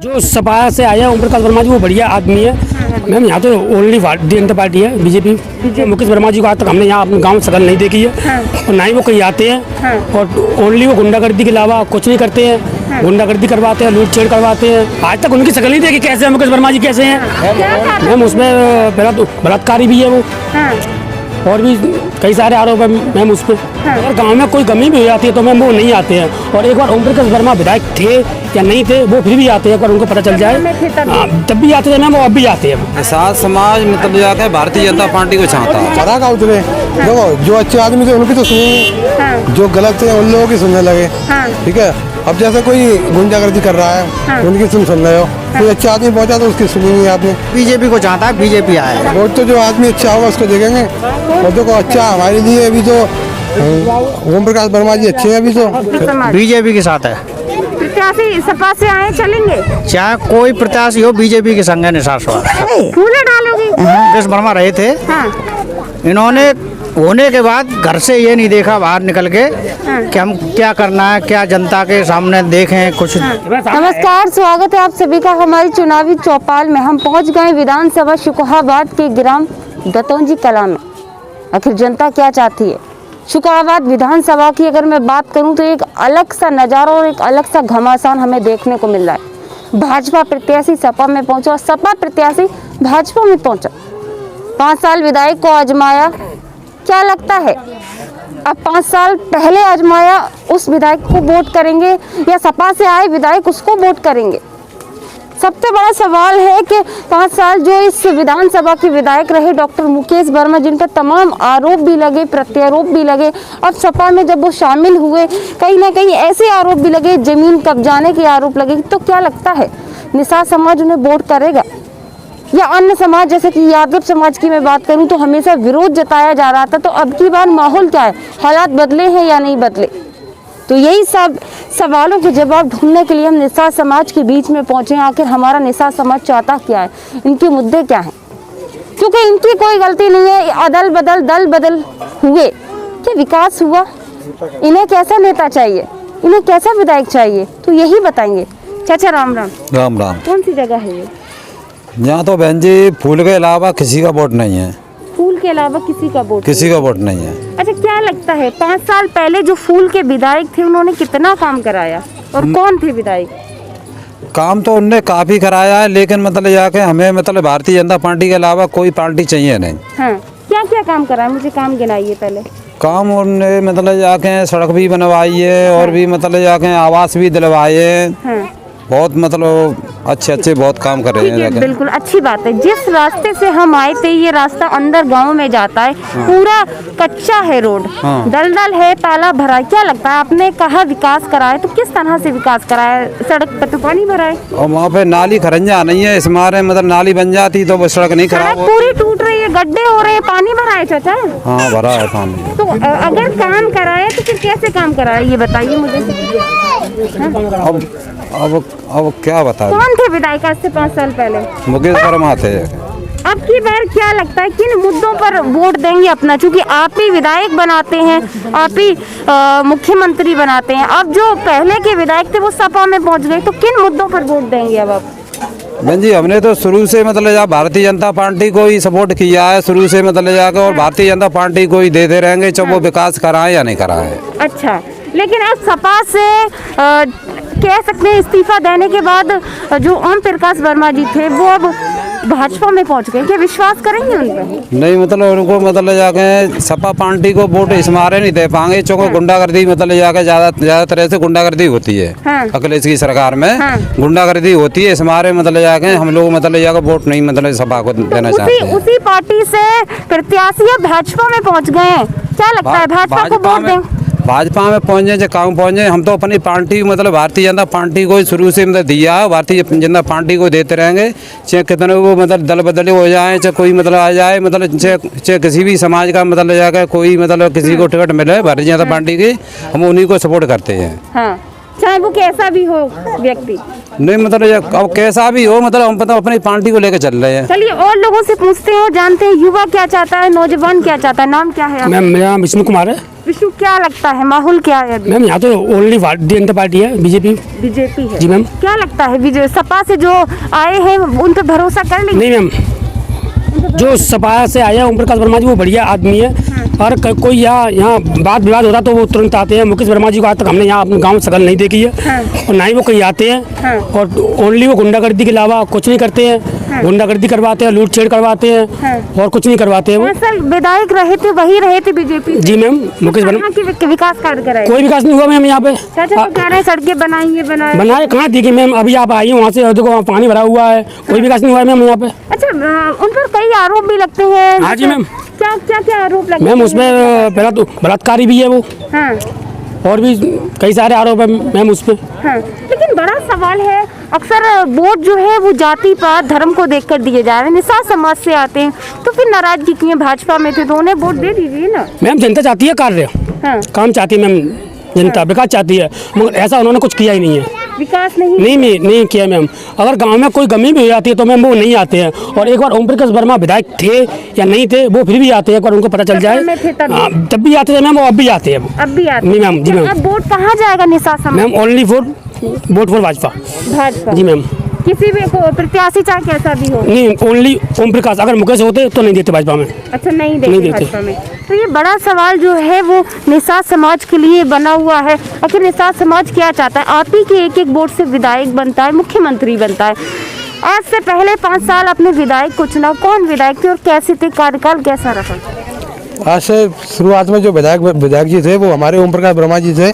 जो सपा से आया ओम प्रकाश वर्मा जी वो बढ़िया आदमी है। मैम यहाँ तो ओनली भारतीय जनता पार्टी है, बीजेपी। मुकेश वर्मा जी को आज तक हमने यहाँ अपने गांव में शकल नहीं देखी है और ना ही वो कहीं आते हैं और ओनली वो गुंडागर्दी के अलावा कुछ नहीं करते हैं। गुंडागर्दी करवाते हैं, लूट छेड़ करवाते हैं। आज तक उनकी शकल नहीं देखी कैसे है मुकेश वर्मा जी, कैसे हैं मैम। उसमें बलात्कारी भी है वो और भी कई सारे आरोप है मैम उस पर। अगर गाँव में कोई कमी भी हो जाती है तो मैम वो नहीं आते हैं। और एक बार ओम प्रकाश वर्मा विधायक थे या नहीं थे वो फिर भी आते हैं, एक बार उनको पता चल जाए तब भी आते थे मैम, वो अब भी आते हैं। साथ समाज मतलब जाकर भारतीय जनता पार्टी को चाहता है। देखो जो अच्छे आदमी थे उनकी तो सुनी, जो गलत थे उन लोगों की सुनने लगे। ठीक है, अब जैसे कोई गुंडागर्दी कर रहा है उनकी सुन रहे हो, कोई अच्छा आदमी पहुंचा तो उसकी सुनी नहीं आपने। बीजेपी को चाहता है, बीजेपी आए वोट तो जो आदमी अच्छा होगा उसको देखेंगे। और देखो अच्छा हमारे लिए अभी तो ओम प्रकाश वर्मा जी अच्छे हैं अभी तो। बीजेपी के साथ है। प्रत्याशी सपा से आए चलेंगे, चाहे कोई प्रत्याशी हो बीजेपी के संग है। निसार सवाल फूले डालोगी। मुकेश वर्मा रहे थे, इन्होंने होने के बाद घर से ये नहीं देखा बाहर निकल के कि हम क्या करना है, क्या जनता के सामने देखें कुछ। नमस्कार, स्वागत है आप सभी का हमारी चुनावी चौपाल में। हम पहुंच गए विधानसभा शुकोहाबाद के ग्राम दतौंजी कला में। आखिर जनता क्या चाहती है। शुकोहाबाद विधानसभा की अगर मैं बात करूं तो एक अलग सा नज़ारा और एक अलग सा घमासान हमें देखने को मिल रहा है। भाजपा प्रत्याशी सपा में पहुंचा और सपा प्रत्याशी भाजपा में पहुंचा। 5 साल विधायक को आजमाया, क्या लगता है अब 5 साल पहले आजमाया उस विधायक को वोट करेंगे या सपा से आए विधायक उसको वोट करेंगे। सबसे बड़ा सवाल है कि 5 साल जो इस विधानसभा के विधायक रहे डॉक्टर मुकेश वर्मा, जिन पर तमाम आरोप भी लगे, प्रत्यारोप भी लगे, अब सपा में जब वो शामिल हुए कहीं ना कहीं ऐसे आरोप भी लगे, जमीन कब्जाने के आरोप लगे, तो क्या लगता है निषाद समाज उन्हें वोट करेगा या अन्य समाज जैसे कि यादव समाज की मैं बात करूं तो हमेशा विरोध जताया जा रहा था। तो अब की बार माहौल क्या है, हालात बदले हैं या नहीं बदले। तो यही सब सवालों के जवाब ढूंढने के लिए हम निषाद समाज के बीच में पहुंचे हैं। आखिर हमारा निषाद समाज चाहता क्या है, इनके मुद्दे क्या हैं, क्योंकि इनकी कोई गलती नहीं है। अदल बदल दल बदल हुए, क्या विकास हुआ, इन्हें कैसा नेता चाहिए, इन्हें कैसा विधायक चाहिए, तो यही बताएंगे। चाचा राम राम। राम राम। कौन सी जगह है ये? यहाँ तो बहन जी फूल के अलावा किसी का वोट नहीं है। फूल के अलावा किसी का वोट? किसी का वोट नहीं है। अच्छा, क्या लगता है 5 साल पहले जो फूल के विधायक थे उन्होंने कितना काम कराया और कौन थे विधायक? काम तो उनने काफी कराया है, लेकिन मतलब जाके हमें मतलब भारतीय जनता पार्टी के अलावा कोई पार्टी चाहिए नहीं। हाँ, क्या क्या काम कराया, मुझे काम गिनाइए पहले। काम उनने मतलब जाके सड़क भी बनवाई है और भी मतलब जाके आवास भी दिलवाए हैं। बहुत मतलब अच्छे बहुत काम कर रहे हैं। बिल्कुल अच्छी बात है। जिस रास्ते से हम आए थे ये रास्ता अंदर गांव में जाता है, पूरा कच्चा है रोड, दलदल है, ताला भरा है। क्या लगता है, आपने कहा विकास कराया तो किस तरह से विकास कराया? सड़क पर तो पानी भरा है और वहाँ पे नाली खरंजा नहीं है, इस मारे मतलब नाली बन जाती तो वो सड़क नहीं खराब, पूरी टूट रही है, गड्ढे हो रहे हैं, पानी भरा है। चाचा हाँ भरा है पानी। तो अगर काम कराया तो फिर कैसे काम कराया ये बताइए मुझे। अब क्या बताएं। कौन थे विधायक आज से 5 साल पहले? मुकेश वर्मा थे। अब की बार क्या लगता है किन मुद्दों पर वोट देंगे अपना, क्योंकि आप ही विधायक बनाते हैं, आप ही मुख्यमंत्री बनाते हैं। अब जो पहले के विधायक थे वो सपा में पहुंच गए, तो किन मुद्दों पर वोट देंगे अब आप? बहन जी हमने तो शुरू से मतलब भारतीय जनता पार्टी को ही सपोर्ट किया है, शुरू से मतलब जाकर, और भारतीय जनता पार्टी को ही देते रहेंगे चाहे वो विकास कराए या नहीं कराए। अच्छा, लेकिन अब सपा से कह सकते हैं इस्तीफा देने के बाद जो ओम प्रकाश वर्मा जी थे वो अब भाजपा में पहुंच गए, क्या विश्वास करेंगे उन पर? नहीं मतलब उनको मतलब जाके सपा पार्टी को वोट इस मारे नहीं दे पाएंगे, चूँकि गुंडागर्दी मतलब जाके ज्यादा तरह से गुंडागर्दी होती है। अखिलेश की सरकार में गुंडागर्दी होती है, इस मारे मतलब जाके हम लोग मतलब जाकर वोट नहीं मतलब सपा को देना चाहते हैं। उसी पार्टी से प्रत्याशी भाजपा में पहुँच गए हैं, क्या लगता है भाजपा को वोट दें? भाजपा में पहुंचे चाहे कहाँ पहुंचे, हम तो अपनी पार्टी मतलब भारतीय जनता पार्टी को शुरू से मतलब दिया है, भारतीय जनता पार्टी को देते रहेंगे। चाहे कितने वो मतलब दल बदले हो जाए, चाहे कोई मतलब आ जाए, मतलब चाहे किसी भी समाज का मतलब जाकर कोई मतलब किसी को टिकट मिले भारतीय जनता पार्टी की, हम उन्हीं को सपोर्ट करते हैं। हाँ, चाहे वो कैसा भी हो व्यक्ति। नहीं मतलब अब कैसा भी हो, मतलब हम पता अपनी पार्टी को लेकर चल रहे हैं। चलिए और लोगों से पूछते हैं, जानते हैं युवा क्या चाहता है, नौजवान क्या चाहता है। नाम क्या है? मैम मेरा नाम विष्णु कुमार है। विशु, क्या लगता है माहौल क्या है अभी? मैम यहाँ तो ओनली भारतीय जनता पार्टी है, बीजेपी। बीजेपी है जी मैम। क्या लगता है विजय सपा से जो आए हैं उन पर भरोसा कर लेंगे? नहीं मैम, जो सपा से आया ओम प्रकाश वर्मा जी वो बढ़िया आदमी है। और कोई यहाँ बात विवाद होता तो वो तुरंत आते हैं। मुकेश वर्मा जी को आज तक हमने यहाँ अपने गांव में शकल नहीं देखी है। और ना ही वो कहीं आते हैं। और ओनली वो गुंडागर्दी के अलावा कुछ नहीं करते हैं। गुंडागर्दी करवाते हैं, लूट छेड़ करवाते हैं और कुछ नहीं करवाते हैं वो। 5 साल विधायक रहे थे, वही रहे थे बीजेपी। जी मैम, मुकेश वर्मा की विकास कार्य कराए? कोई विकास नहीं हुआ मैम यहाँ पे। चाचा तो कह रहे हैं सड़कें बनाएंगे, बनाए कहाँ देखिए मैम, अभी आप आई वहाँ से देखो, वहाँ पानी भरा हुआ है, कोई विकास नहीं हुआ है मैम यहाँ पे। अच्छा, उन पर कई आरोप भी लगते हैं। हाँ जी मैम। क्या आरोप लगते हैं मैम? उसमें पहला तो बलात्कारी भी है वो। हाँ। और भी कई सारे आरोप है मैम उस पर। हाँ। लेकिन बड़ा सवाल है, अक्सर वोट जो है वो जाति पात धर्म को देखकर दिए जा रहे हैं। निषाद समाज से आते हैं तो फिर नाराजगी क्यों? भाजपा में थे तो उन्हें वोट दे दीजिए ना। मैम जनता चाहती है कार्य, काम चाहती है मैम, जनता विकास चाहती है, मगर ऐसा उन्होंने कुछ किया ही नहीं है। विकास नहीं किया मैम। अगर गांव में कोई कमी भी हो जाती है तो मैम वो नहीं आते हैं। और एक बार ओम प्रकाश वर्मा विधायक थे या नहीं थे वो फिर भी आते हैं, एक बार उनको पता चल जाए। जब भी आते थे मैम, वो अब भी आते हैं। अब भी आते नहीं मैम। जी मैम। अब वोट कहाँ जाएगा निषाद समाज? Ma'am only vote for Bhajpa. जी मैम। किसी भी को प्रत्याशी चाहे कैसा भी हो? नहीं, ओनली ओम प्रकाश। अगर मुकेश होते तो नहीं देते भाजपा में। अच्छा, नहीं देते भाजपा में। तो ये बड़ा सवाल जो है वो निषाद समाज के लिए बना हुआ है। आखिर निषाद समाज क्या चाहता है? आप ही के एक वोट से विधायक बनता है, मुख्यमंत्री बनता है। आज से पहले 5 साल अपने विधायक को चुना, कौन विधायक थे और कैसे थे, कार्यकाल कैसा रहा? आज से शुरुआत में जो विधायक जी थे वो हमारे ओम प्रकाश वर्मा जी थे।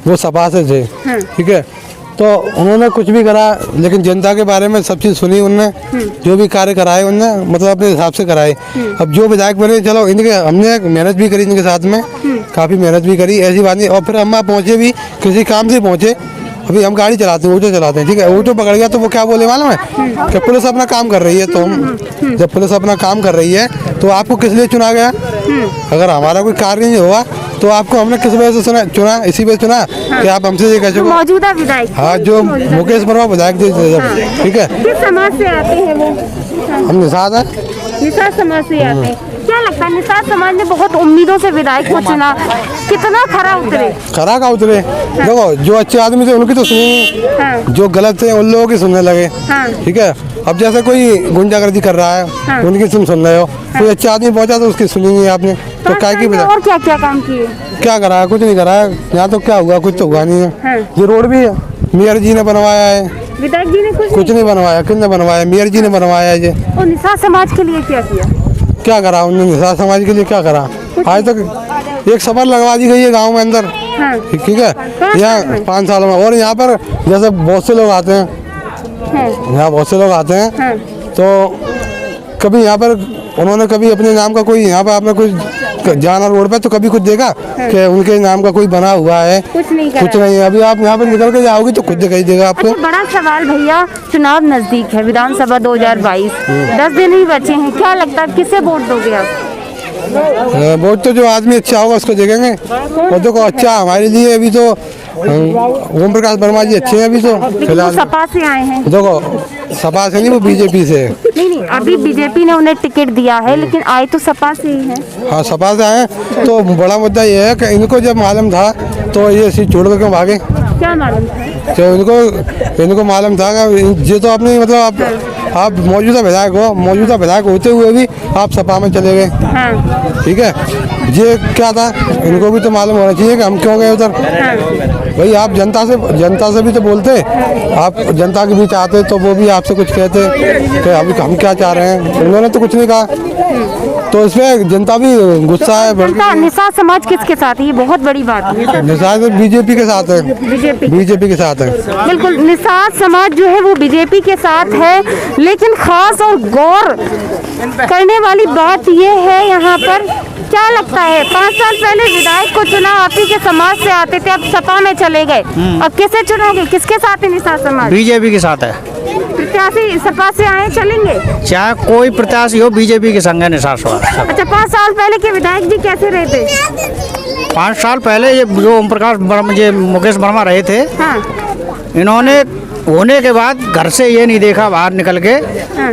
वो सपा से थे। ठीक है, तो उन्होंने कुछ भी करा, लेकिन जनता के बारे में सब चीज़ सुनी उनने। जो भी कार्य कराए उनने मतलब अपने हिसाब से कराए। अब जो विधायक बने, चलो इनके हमने मेहनत भी करी इनके साथ में, काफ़ी मेहनत भी करी, ऐसी बात नहीं। और फिर हम पहुँचे भी किसी काम से पहुँचे। अभी हम गाड़ी चलाते हैं, ऑटो चलाते हैं, ठीक है, ऑटो पकड़ गया तो वो क्या बोले मालूम है कि पुलिस अपना काम कर रही है। तो हम जब पुलिस अपना काम कर रही है तो आपको किस लिए चुना गया? अगर हमारा कोई कार्य नहीं हुआ तो आपको हमने किस वजह से चुना? इसी वजह चुना कि आप हमसे ये कैसे? मौजूदा विधायक। हाँ, जो मुकेश वर्मा विधायक थे जब। ठीक है, किस समाज से आते हैं वो? हम निषाद है, निषाद समाज से आते हैं। क्या लगता है निषाद समाज ने बहुत उम्मीदों से विधायक को चुना, कितना खरा उतरे? खरा का उतरे। देखो, जो अच्छे आदमी थे उनकी तो सुनी, जो गलत थे उन लोगों की सुनने लगे। ठीक है, अब जैसे कोई गुंडागर्दी कर रहा है उनकी सुन रहे हो। कोई अच्छा आदमी पहुंचा तो उसकी सुनी नहीं आपने, तो क्या की बता? और क्या क्या काम किए? क्या करा है? कुछ नहीं करा है। यहाँ तो क्या हुआ? कुछ तो हुआ नहीं है। ये रोड भी मेयर जी ने बनवाया है, विधायक जी ने कुछ नहीं बनवाया। किसने बनवाया? मेयर जी ने बनवाया है। ये और निषाद समाज के लिए क्या किया? क्या करा उन्होंने? निषाद समाज के लिए क्या करा? आज तक एक सफर लगवा दी गई है गांव में अंदर। ठीक है, यहाँ 5 सालों में। और यहाँ पर जैसे बहुत से लोग आते हैं, यहाँ बहुत से लोग आते हैं, तो कभी यहाँ पर उन्होंने कभी अपने नाम का कोई, यहाँ पर आपने कुछ जाना रोड पे तो कभी कुछ देखा कि उनके नाम का कोई बना हुआ है? कुछ नहीं। है। अभी आप यहाँ पर निकल के जाओगी तो खुद दिखाई देगा आपको। अच्छा, बड़ा सवाल भैया, चुनाव नजदीक है, विधानसभा 2022, 10 दिन ही बचे हैं। क्या लगता है किसे वोट दोगे आप? वोट तो जो आदमी अच्छा होगा उसको देखेंगे। और देखो, अच्छा हमारे लिए अभी तो ओम प्रकाश वर्मा जी अच्छे हैं अभी तो फिलहाल। सपा से आए हैं। देखो, सपा से नहीं, वो बीजेपी से है। नहीं, अभी बीजेपी ने उन्हें टिकट दिया है, लेकिन आए तो सपा से ही है। हाँ, सपा से आए। तो बड़ा मुद्दा ये है कि इनको जब मालूम था तो ये सीट छोड़ कर क्यों भागे? क्या मालूम था? तो इनको मालूम था कि ये तो अपने मतलब आप मौजूदा विधायक हो, मौजूदा विधायक होते हुए भी आप सपा में चले गए। ठीक है, ये क्या था? इनको भी तो मालूम होना चाहिए कि हम क्यों गए उधर। भाई, आप जनता से भी तो बोलते, आप जनता के बीच आते तो वो भी आपसे कुछ कहते कि अभी हम क्या चाह रहे हैं। उन्होंने तो कुछ नहीं कहा, तो इसमें जनता भी गुस्सा है। निषाद समाज किसके साथ है? ये बहुत बड़ी बात है। निषाद बीजेपी के साथ है। बीजेपी के साथ है, बिल्कुल। निषाद समाज जो है वो बीजेपी के साथ है, लेकिन खास और गौर करने वाली बात ये है यहाँ पर, क्या लगता है 5 साल पहले विधायक को चुना, आप ही के समाज से आते थे, अब सपा में चले गए, अब किसे चुनोगे? किसके साथ है निषाद समाज? बीजेपी के साथ है। प्रत्याशी सपा से आए चलेंगे? चाहे कोई प्रत्याशी हो, बीजेपी के संग है निषाद समाज। अच्छा, 5 साल पहले के विधायक जी कैसे रहे थे? 5 साल पहले ये जो ओम प्रकाश वर्मा, ये मुकेश वर्मा रहे थे, इन्होंने होने के बाद घर से ये नहीं देखा बाहर निकल के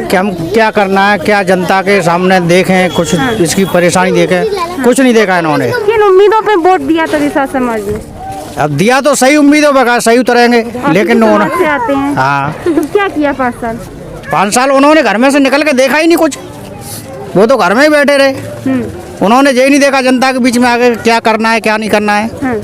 कि हम क्या करना है, क्या जनता के सामने देखें, कुछ इसकी परेशानी देखें, कुछ नहीं देखा इन्होंने। किन उम्मीदों पे वोट दिया था निषाद समाज ने? अब दिया तो सही उम्मीदों पर कहा सही उतरेंगे, लेकिन समाज से आते हैं। हाँ तो क्या किया 5 साल? 5 साल उन्होंने घर में से निकल के देखा ही नहीं कुछ, वो तो घर में ही बैठे रहे। उन्होंने यही नहीं देखा जनता के बीच में आगे क्या करना है, क्या नहीं करना है।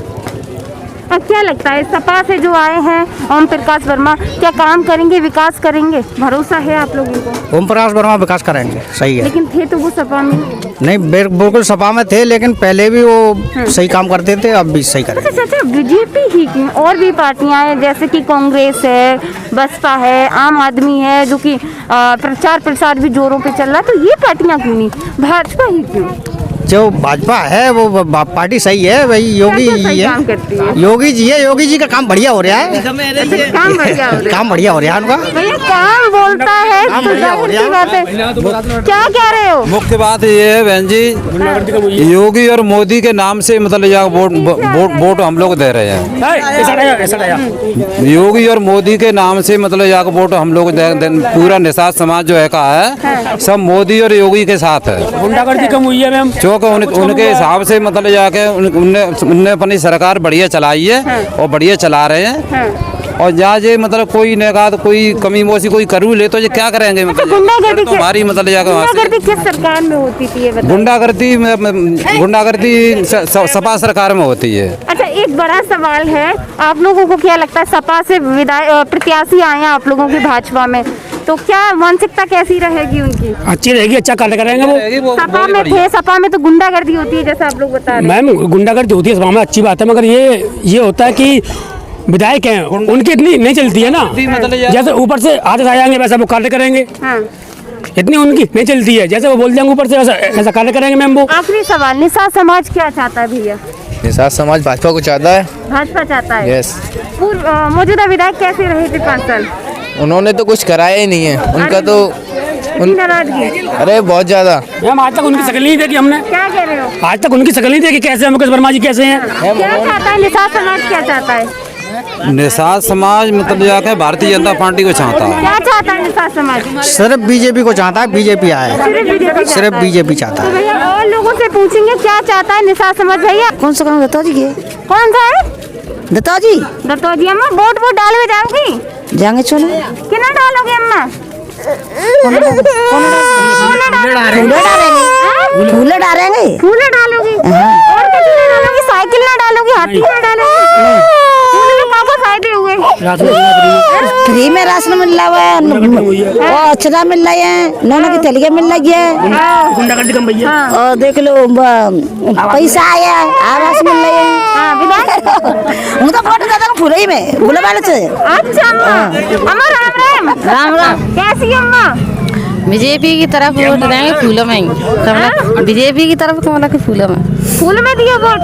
अब क्या लगता है सपा से जो आए हैं ओम प्रकाश वर्मा, क्या काम करेंगे, विकास करेंगे? भरोसा है आप लोगों को? ओम प्रकाश वर्मा विकास करेंगे, सही है। लेकिन थे तो वो सपा में नहीं, बिल्कुल सपा में थे, लेकिन पहले भी वो सही काम करते थे, अब भी सही करेंगे। अच्छा, बीजेपी ही क्यों? और भी पार्टियां हैं जैसे कि कांग्रेस है, बसपा है, आम आदमी है, जो कि प्रचार प्रसार भी जोरों पे चल रहा है, तो ये पार्टियां क्यों नहीं, भाजपा ही क्यों? जो भाजपा है वो पार्टी सही है, वही योगी क्या जी सही है, काम करती है? योगी जी है, योगी जी का काम बढ़िया हो रहा है, काम बढ़िया हो रहा है। काम बढ़िया हो रहा है उनका। भैया काम बोलता है काम तो बढ़िया हो जाहिर रहा सी बात है। क्या कह रहे हो? मुख्य बात ये है बहन जी, योगी और मोदी के नाम से मतलब यहाँ वोट हम लोग दे रहे हैं। योगी और मोदी के नाम से मतलब यहाँ वोट हम लोग पूरा निषाद समाज जो है का है सब मोदी और योगी के साथ है। गुंडागर्दी कम हुई है मैम, क्योंकि उनके हिसाब से मतलब जाके उनने अपनी सरकार बढ़िया चलाई है और बढ़िया चला रहे हैं। और जहाँ ये मतलब कोई नेकात कोई कमी मोसी कोई करू ले तो ये क्या करेंगे, मतलब गुंडागर्दी तो हमारी मतलब जाके वहाँ से गुंडागर्दी किस सरकार में होती थी ये बताओ? गुंडागर्दी सपा सरकार में होती है। अच्छा, एक बड़ा सवाल है, आप लोगों को क्या लगता है सपा से प्रत्याशी आए हैं आप लोगों की भाजपा में, तो क्या मानसिकता कैसी रहेगी उनकी? अच्छी रहेगी, अच्छा कार्य करेंगे वो। सपा में थे, सपा में तो गुंडागर्दी होती है जैसा आप लोग बता रहे हैं। मैम गुंडागर्दी होती है सपा में, अच्छी बात है, मगर ये होता है कि विधायक हैं उनकी इतनी नहीं चलती है ना, जैसे ऊपर से आदेश आ जाएंगे वैसा वो कार्य करेंगे। हाँ। इतनी उनकी नहीं चलती है, जैसे वो बोल देंगे ऊपर से ऐसा कार्य करेंगे मैम वो। आखिरी सवाल, निषाद समाज क्या चाहता है भैया? निषाद समाज भाजपा को चाहता है। भाजपा चाहता है। यस। मौजूदा विधायक कैसे रहे थे 5 साल? उन्होंने तो कुछ कराया ही नहीं है, उनका तो नाराजगी। अरे बहुत ज्यादा। मैम आज तक उनकी शक्ल नहीं देखी हमने। क्या कह रहे हो? आज तक उनकी शक्ल नहीं देखी, कैसे मुकेश वर्मा जी कैसे हैं। क्या चाहता है निषाद समाज, क्या चाहता है? निषाद समाज मतलब जाके भारतीय जनता पार्टी को चाहता है। क्या चाहता है निषाद समाज? सिर्फ बीजेपी को चाहता है, बीजेपी आए, सिर्फ बीजेपी चाहता तो है। भैया और लोगों से पूछेंगे क्या चाहता है निषाद समाज। भैया कौन सा काम दत्ता जी के? कौन सा है? दत्ता जी दत्तो जी अम्मा वोट डालवे जाओगी? जाएंगे, चलो। कितना डालोगे अम्मा? फूले डालेंगे। फूले डालोगी? और कुछ नहीं डालोगी? साइकिल ना डालोगी? हाथी ना डालोगी? फूल में क्या फायदे हुए? फ्री में राशन मिल रहा है, और अक्षरा मिल रही है, नोना की थैलियाँ मिल रही है, गुंडागर्दी कम भैया। और देख लो पैसा आया, आवास मिल रही है। उनका फोटो दादा फूल ही में फूल वाले से। अच्छा अम्मा, अम्मा राम राम। राम राम। कैसी अम्मा? बीजेपी की तरफ वोट देंगे, फूलों में कमला। बीजेपी की तरफ कमला के फूलों में। फूल में दियो वोट?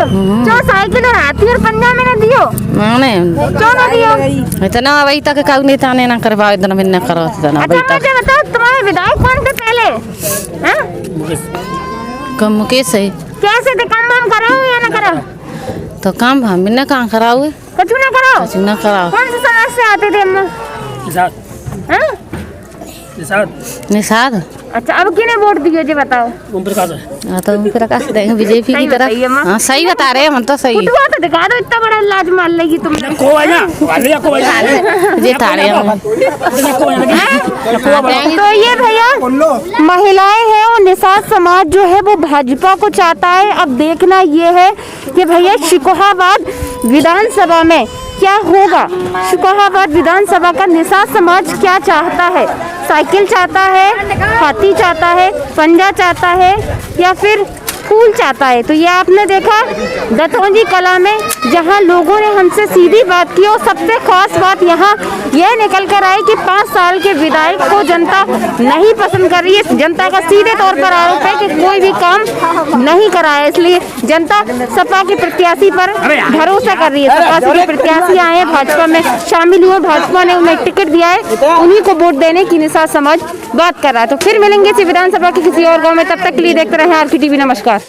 जो साइकिल और हाथी और पंजा में न दियो? माने क्यों न दियो? इतना अभी तक काउ नेता ने ना करवा, इतना भी ना करो इतना अभी अच्छा तक। मुझे बताओ तुम्हारे विधायक कौन थे पहले? हाँ? कम मुकेश है कैसे थे, काम वाम कराओ या न कराओ? तो काम हम भी ना कहाँ कराओ, कुछ न कराओ? कुछ ना कराओ। कौन से समाज से आते थे अम्मा? हाँ? निषाद। अच्छा अब किने वोट दियो जी बताओ? ओम प्रकाश है। हाँ तो उनके रखा देंगे बीजेपी की बताइए अम्मा। तरफ। हाँ सही बता रहे हैं हम तो सही। फुटवा तो दिखा दो, इतना बड़ा लाज मान लेगी तुम। को है ना, वाले को है। ये तारे हम। तो ये भैया महिलाएं हैं और निषाद समाज जो है वो भाजपा को चाहता है। अब देखना ये है कि भैया शिकोहाबाद विधानसभा में क्या होगा। शिकोहाबाद विधानसभा का निषाद समाज क्या चाहता है? साइकिल चाहता है, हाथी चाहता है, पंजा चाहता है या फिर फूल चाहता है? तो ये आपने देखा दतौंजी कला में, जहां लोगों ने हमसे सीधी बात की और सबसे खास बात यहाँ यह निकल कर आई कि 5 साल के विधायक को जनता नहीं पसंद कर रही है। जनता का सीधे तौर पर आरोप है कि कोई भी काम नहीं कराया, इसलिए जनता सपा के प्रत्याशी पर भरोसा कर रही है। सपा के प्रत्याशी आए हैं, भाजपा में शामिल हुए, भाजपा ने उन्हें टिकट दिया है, उन्हीं को वोट देने की निषाद समाज बात कर रहा है। तो फिर मिलेंगे इसी विधानसभा के किसी और गाँव में, तब तक के लिए देखते रहे RK TV। नमस्कार।